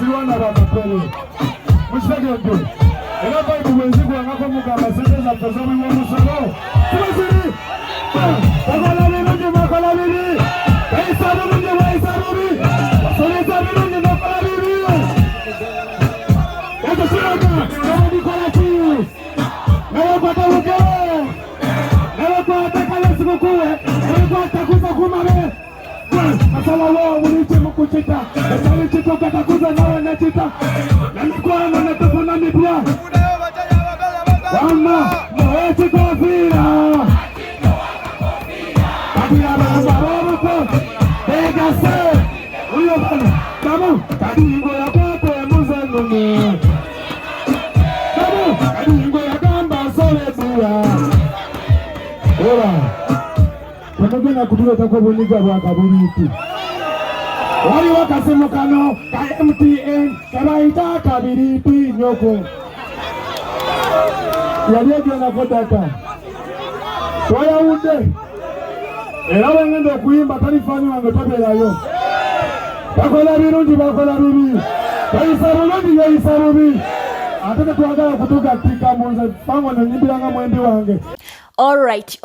Silwana bakapele. Mushagendo. Era bai kuwenziku ngako mugamba sente za pesa mu musalo. Tubasiri. Bagala bino bakala bini. Kaisa bino kaisa bini. Soleza bino bakala bini. Eto silanga. Ndio kola tu. Ndio pata uke. Ndio pata kala sikuwe. Ndio pata kuza kumare. Asala wao mliche mkuchita. Asali chito katakuza nawe na chita. Na mikono na tafuna mipya. Mama, mwache kofia. Kabila baba kwa. Bega se. Uyo bana. Kamu, kadingo ya kwako ya muzangu. Kamu, kadingo ya gamba sole bua. Ora. Kamagena kutuleta kwa bonika bwa kabuliti. Wali wakasemukano ka MTN kabaita kabiriti nyoko. Yaliyo na kotaka. Waya ude. Era wengendo kuimba talifani wangetoberayo. Bakola birungi bakola bibi. Kaisarubi yaisarubi. Ataka tuagala kutoka tika munza pango na nyimbiranga mwembi wange. Alright,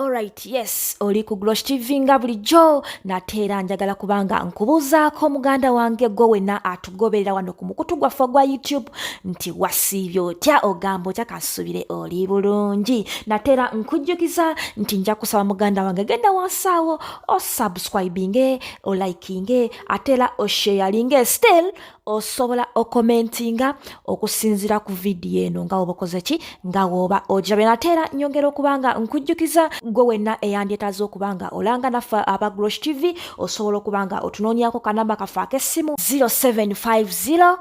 yes, oli ku Glosh TV nga bulijjo nateera njagala kubanga nkubuuzaako muganda wange gwe wenna atugoberera wano ku mukutu gwaffe gwa YouTube nti wasiibye otya ogamba otya kasubire oli bulungi. Nateera nkujjukiza nti nja kusaba muganda wange genda wansaawo osubscribinge olikinge ateera osharinge still osobola okomentinga okusinzira ku video eno nga obakoze ki nga woba ojabe. Nateera nyongera okubanga nkujjukiza gwe wenna eyandyetaaze okubanga olanga naffe aba Glosh TV osobola okubanga otunoonyako kanamba kaffe ak'essimu 0750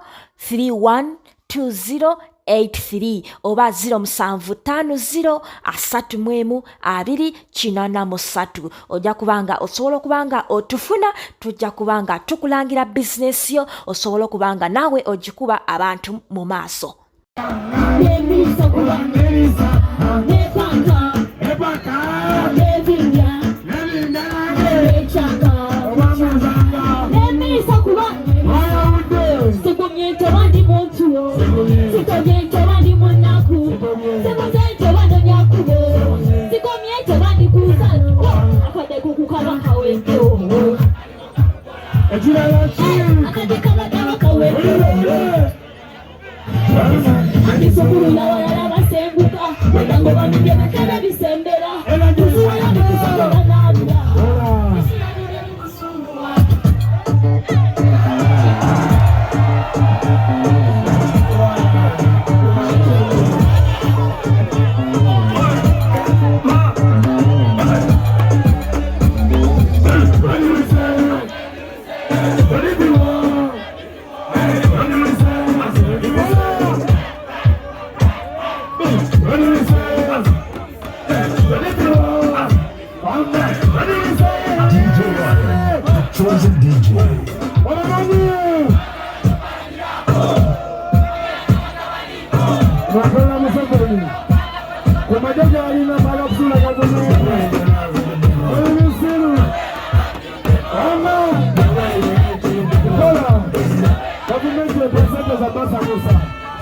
312083 oba 0750 312083. Ojja kubanga osobola okubanga otufuna, tujja kubanga tukulangira bizinesi yo, osobola okubanga naawe ogikuba abantu mu maaso.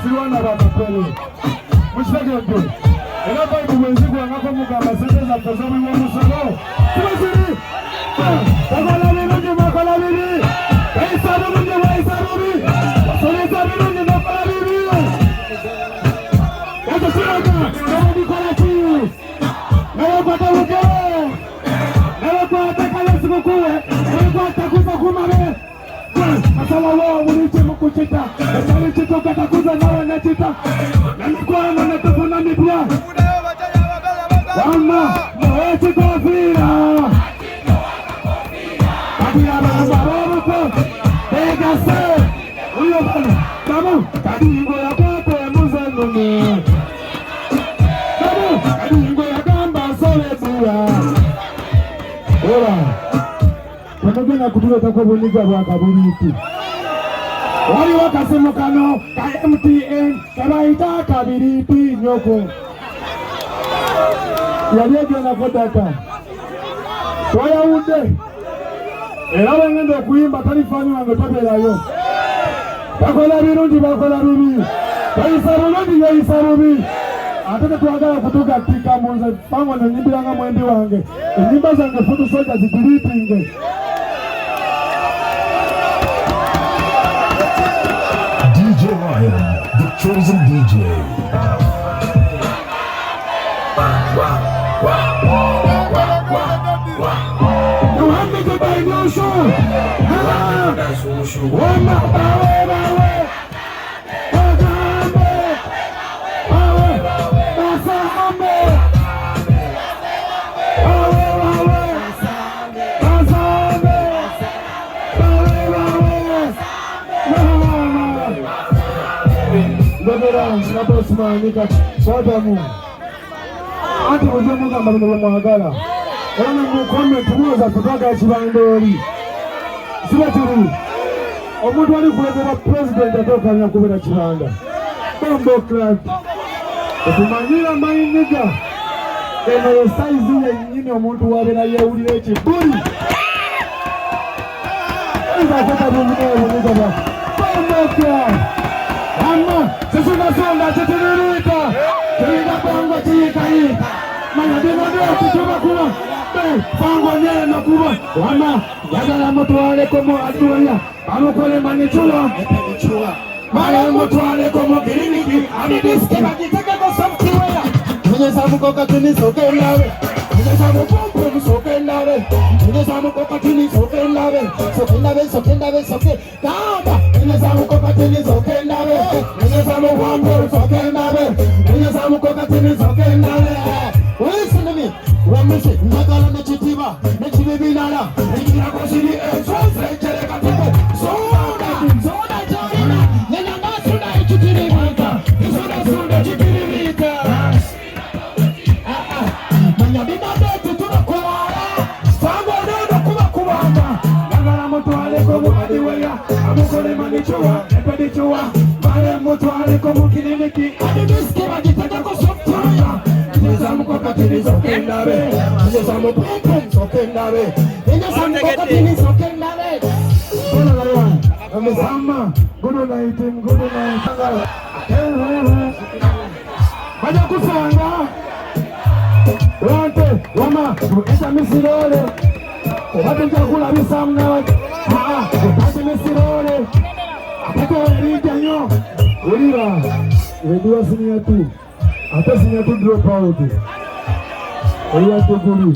Silwana bakapele. Mushagendo. Era bai kuwenziku ngako mugamba sente za pesa mu musalo. Tubasiri. Bagala bino bakala bini. Kaisa bino kaisa bini. Soleza bino bakala bini. Eto silanga. Ndio kola tu. Ndio pata uke. Ndio pata kala sikuwe. Ndio pata kuza kumare. Asala wao mliche mkuchita. Asali chito katakuza nawe na chita. Na mikono na tafuna mipya. Mama, mwache kofia. Kabila baba kwa. Bega se. Uyo bana. Kamu, kadingo ya kwako ya muzangu. Kamu, kadingo ya gamba sole bua. Ora. Kamagena kutuleta kwa bonika bwa kabuliti. Wali wakasemukano ka MTN kabaita kabiriti nyoko. Yaliyo na kotaka. Waya ude. Era wengendo kuimba talifani wangetoberayo. bakola birungi bakola bibi bayisa bulungi bayisa bubi ate twagala kutugatika munze fango nenyimbiranga mwendi wange enyimba zange futu soja zidilitinge DJ Ryan, the chosen DJ. You have me to buy no show. One more power. Naposmanika wadamu ati ujemuga mbabino mwagala wana mukome tumuza kutaka chibandori sibatiri omuntu wali kulezera president atoka nyakubera chibanda bombo club okumanyira mayiniga eno size yenyine omuntu wabera yewulire ekibuli eza kota bumwe bombo club Amma, sesuna sonda teterita, teringa pango chikaita, manya dimodo tutuba kuba, pango nyena kuba, amma, yagala motwale komo atuya, amukole manichua, mara motwale komo kiriniki, amidiski bakitaka ko software, mwenye sabu koka tuni soke nawe, mwenye sabu pompo soke nawe, mwenye sabu koka tuni soke nawe, soke, kamba, mwenye sabu koka tuni soke nawe. Listen to me. One minute. Nagala na chitiba, na chibibinala, na kosiri soda jana. Nena soda chitiribita. Soda chitiribita. Manya bina betu tunakuwala. Sango neno kuwanda. Nagala motwale komo adiweya. Amukole manichua, epedichua. Motwale komo kiliniki. Adibiski bagitaka ko software. Nyezamu koka tini sokendabe. Nyezamu pum sokendabe. Nyezamu koka tini sokendabe. Bona lawan. Amesama. Good night. Baja kusanga. Wante wama esa misirole. Watu chakula bisamna. Watu misirole. Atako erijanyo. Ulira. Wedua sini tu. Ata sinya tu drop out. Oya to guru.